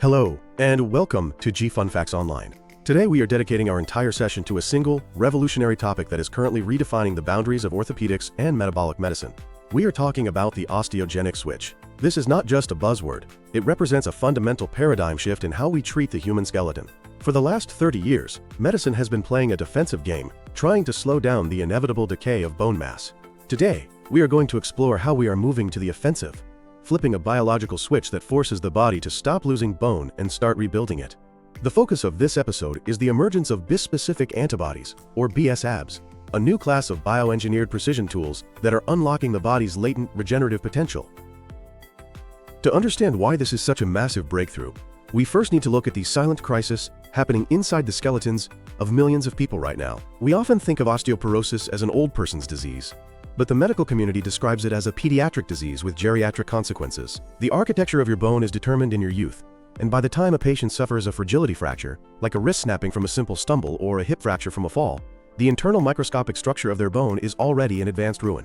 Hello, and welcome to Fun Facts Online. Today we are dedicating our entire session to a single, revolutionary topic that is currently redefining the boundaries of orthopedics and metabolic medicine. We are talking about the osteogenic switch. This is not just a buzzword, it represents a fundamental paradigm shift in how we treat the human skeleton. For the last 30 years, medicine has been playing a defensive game, trying to slow down the inevitable decay of bone mass. Today, we are going to explore how we are moving to the offensive, flipping a biological switch that forces the body to stop losing bone and start rebuilding it. The focus of this episode is the emergence of bispecific antibodies, or BsAbs, a new class of bioengineered precision tools that are unlocking the body's latent regenerative potential. To understand why this is such a massive breakthrough, we first need to look at the silent crisis happening inside the skeletons of millions of people right now. We often think of osteoporosis as an old person's disease, but the medical community describes it as a pediatric disease with geriatric consequences. The architecture of your bone is determined in your youth, and by the time a patient suffers a fragility fracture, like a wrist snapping from a simple stumble or a hip fracture from a fall, the internal microscopic structure of their bone is already in advanced ruin.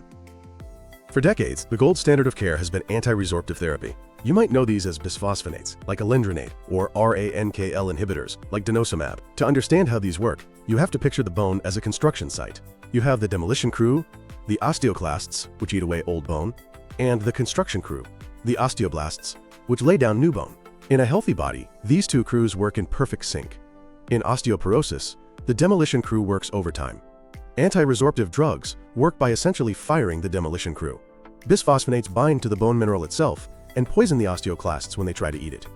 For decades, the gold standard of care has been anti-resorptive therapy. You might know these as bisphosphonates, like alendronate, or RANKL inhibitors, like denosumab. To understand how these work, you have to picture the bone as a construction site. You have the demolition crew, the osteoclasts, which eat away old bone, and the construction crew, the osteoblasts, which lay down new bone. In a healthy body, these two crews work in perfect sync. In osteoporosis, the demolition crew works overtime. Anti-resorptive drugs work by essentially firing the demolition crew. Bisphosphonates bind to the bone mineral itself and poison the osteoclasts when they try to eat it.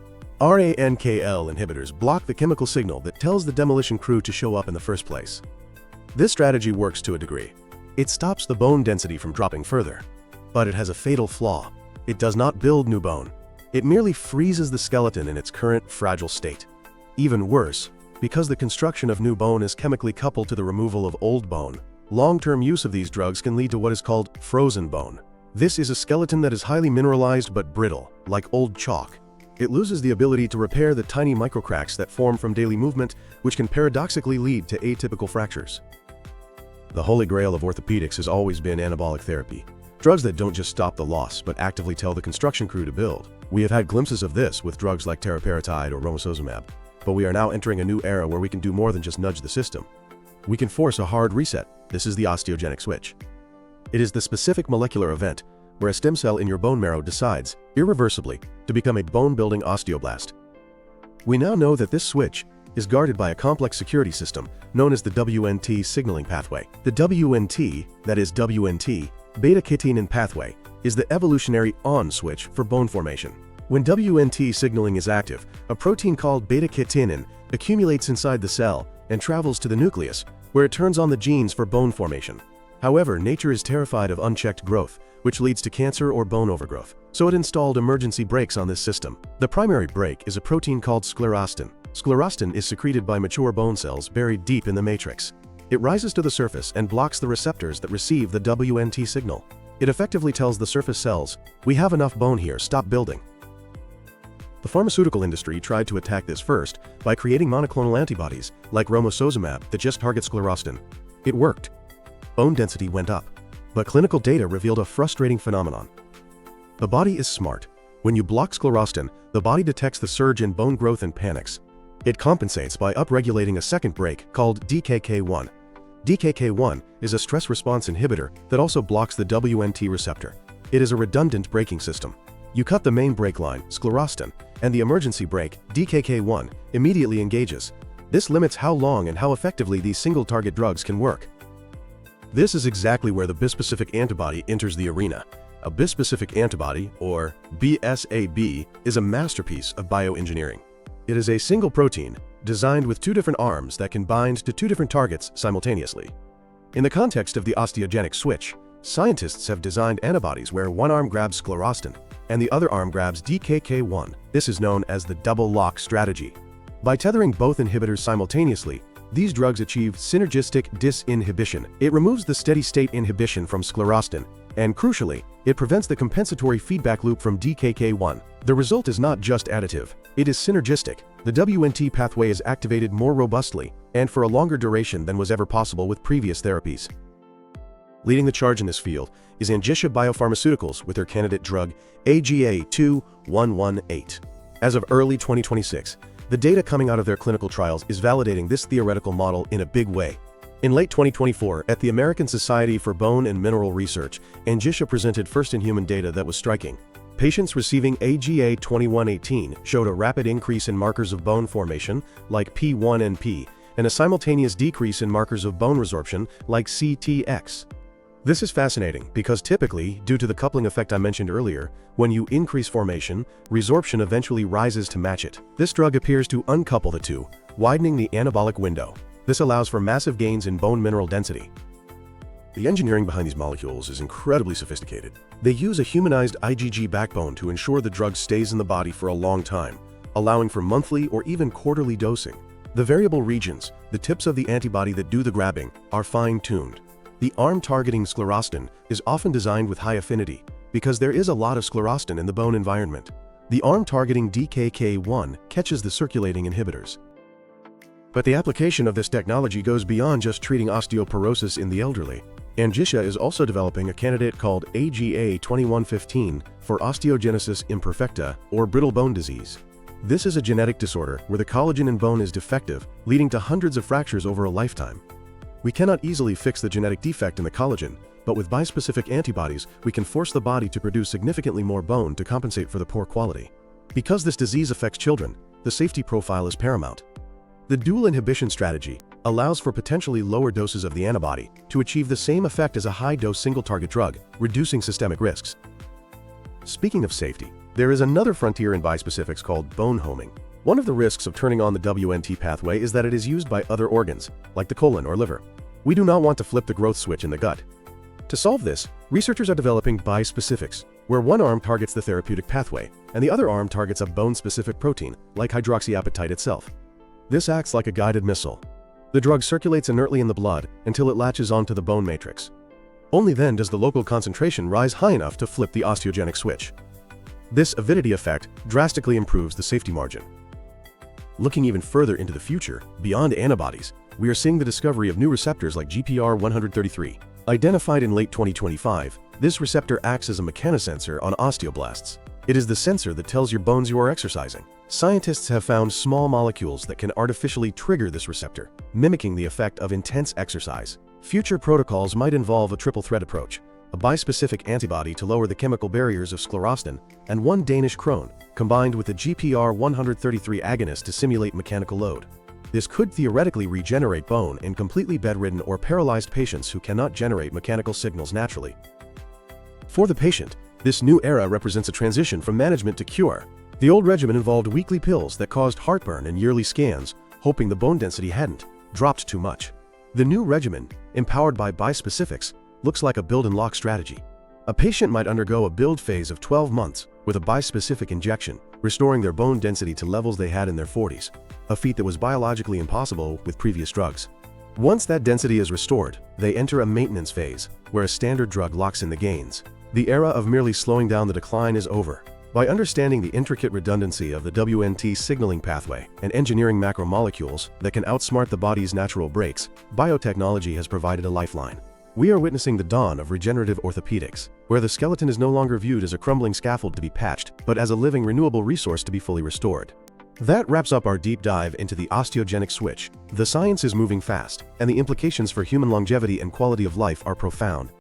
RANKL inhibitors block the chemical signal that tells the demolition crew to show up in the first place. This strategy works to a degree. It stops the bone density from dropping further, but it has a fatal flaw. It does not build new bone. It merely freezes the skeleton in its current fragile state. Even worse, because the construction of new bone is chemically coupled to the removal of old bone, long-term use of these drugs can lead to what is called frozen bone. This is a skeleton that is highly mineralized but brittle, like old chalk. It loses the ability to repair the tiny microcracks that form from daily movement, which can paradoxically lead to atypical fractures. The holy grail of orthopedics has always been anabolic therapy. Drugs that don't just stop the loss, but actively tell the construction crew to build. We have had glimpses of this with drugs like teriparatide or romosozumab, but we are now entering a new era where we can do more than just nudge the system. We can force a hard reset. This is the osteogenic switch. It is the specific molecular event where a stem cell in your bone marrow decides, irreversibly, to become a bone-building osteoblast. We now know that this switch is guarded by a complex security system known as the WNT signaling pathway. The WNT, that is WNT, beta-catenin pathway, is the evolutionary on switch for bone formation. When WNT signaling is active, a protein called beta-catenin accumulates inside the cell and travels to the nucleus, where it turns on the genes for bone formation. However, nature is terrified of unchecked growth, which leads to cancer or bone overgrowth, so it installed emergency brakes on this system. The primary brake is a protein called sclerostin. Sclerostin is secreted by mature bone cells buried deep in the matrix. It rises to the surface and blocks the receptors that receive the WNT signal. It effectively tells the surface cells, "We have enough bone here, stop building." The pharmaceutical industry tried to attack this first by creating monoclonal antibodies, like romosozumab, that just target sclerostin. It worked. Bone density went up. But clinical data revealed a frustrating phenomenon. The body is smart. When you block sclerostin, the body detects the surge in bone growth and panics. It compensates by upregulating a second brake called DKK1. DKK1 is a stress response inhibitor that also blocks the WNT receptor. It is a redundant braking system. You cut the main brake line, sclerostin, and the emergency brake, DKK1, immediately engages. This limits how long and how effectively these single-target drugs can work. This is exactly where the bispecific antibody enters the arena. A bispecific antibody, or BsAb, is a masterpiece of bioengineering. It is a single protein designed with two different arms that can bind to two different targets simultaneously. In the context of the osteogenic switch, scientists have designed antibodies where one arm grabs sclerostin and the other arm grabs DKK1. This is known as the double lock strategy. By tethering both inhibitors simultaneously, these drugs achieve synergistic disinhibition. It removes the steady-state inhibition from sclerostin, and crucially, it prevents the compensatory feedback loop from DKK1. The result is not just additive, it is synergistic. The WNT pathway is activated more robustly and for a longer duration than was ever possible with previous therapies. Leading the charge in this field is Angitia Biopharmaceuticals with their candidate drug AGA2118. As of early 2026, the data coming out of their clinical trials is validating this theoretical model in a big way. In late 2024, at the American Society for Bone and Mineral Research, Angitia presented first-in-human data that was striking. Patients receiving AGA2118 showed a rapid increase in markers of bone formation, like P1NP, and a simultaneous decrease in markers of bone resorption, like CTX. This is fascinating because typically, due to the coupling effect I mentioned earlier, when you increase formation, resorption eventually rises to match it. This drug appears to uncouple the two, widening the anabolic window. This allows for massive gains in bone mineral density. The engineering behind these molecules is incredibly sophisticated. They use a humanized IgG backbone to ensure the drug stays in the body for a long time, allowing for monthly or even quarterly dosing. The variable regions, the tips of the antibody that do the grabbing, are fine-tuned. The arm-targeting sclerostin is often designed with high affinity because there is a lot of sclerostin in the bone environment. The arm-targeting DKK1 catches the circulating inhibitors. But the application of this technology goes beyond just treating osteoporosis in the elderly. Angitia is also developing a candidate called AGA2115 for Osteogenesis Imperfecta, or brittle bone disease. This is a genetic disorder where the collagen in bone is defective, leading to hundreds of fractures over a lifetime. We cannot easily fix the genetic defect in the collagen, but with bispecific antibodies, we can force the body to produce significantly more bone to compensate for the poor quality. Because this disease affects children, the safety profile is paramount. The dual inhibition strategy allows for potentially lower doses of the antibody to achieve the same effect as a high-dose single-target drug, reducing systemic risks. Speaking of safety, there is another frontier in bispecifics called bone homing. One of the risks of turning on the WNT pathway is that it is used by other organs, like the colon or liver. We do not want to flip the growth switch in the gut. To solve this, researchers are developing bispecifics, where one arm targets the therapeutic pathway, and the other arm targets a bone-specific protein, like hydroxyapatite itself. This acts like a guided missile. The drug circulates inertly in the blood until it latches onto the bone matrix. Only then does the local concentration rise high enough to flip the osteogenic switch. This avidity effect drastically improves the safety margin. Looking even further into the future, beyond antibodies, we are seeing the discovery of new receptors like GPR133. Identified in late 2025, this receptor acts as a mechanosensor on osteoblasts. It is the sensor that tells your bones you are exercising. Scientists have found small molecules that can artificially trigger this receptor, mimicking the effect of intense exercise. Future protocols might involve a triple-threat approach: a bispecific antibody to lower the chemical barriers of sclerostin, and one Danish crone, combined with a GPR133 agonist to simulate mechanical load. This could theoretically regenerate bone in completely bedridden or paralyzed patients who cannot generate mechanical signals naturally. For the patient, this new era represents a transition from management to cure. The old regimen involved weekly pills that caused heartburn and yearly scans, hoping the bone density hadn't dropped too much. The new regimen, empowered by bispecifics, looks like a build-and-lock strategy. A patient might undergo a build phase of 12 months with a bispecific injection, restoring their bone density to levels they had in their 40s, a feat that was biologically impossible with previous drugs. Once that density is restored, they enter a maintenance phase, where a standard drug locks in the gains. The era of merely slowing down the decline is over. By understanding the intricate redundancy of the WNT signaling pathway and engineering macromolecules that can outsmart the body's natural brakes, biotechnology has provided a lifeline. We are witnessing the dawn of regenerative orthopedics, where the skeleton is no longer viewed as a crumbling scaffold to be patched, but as a living, renewable resource to be fully restored. That wraps up our deep dive into the osteogenic switch. The science is moving fast, and the implications for human longevity and quality of life are profound.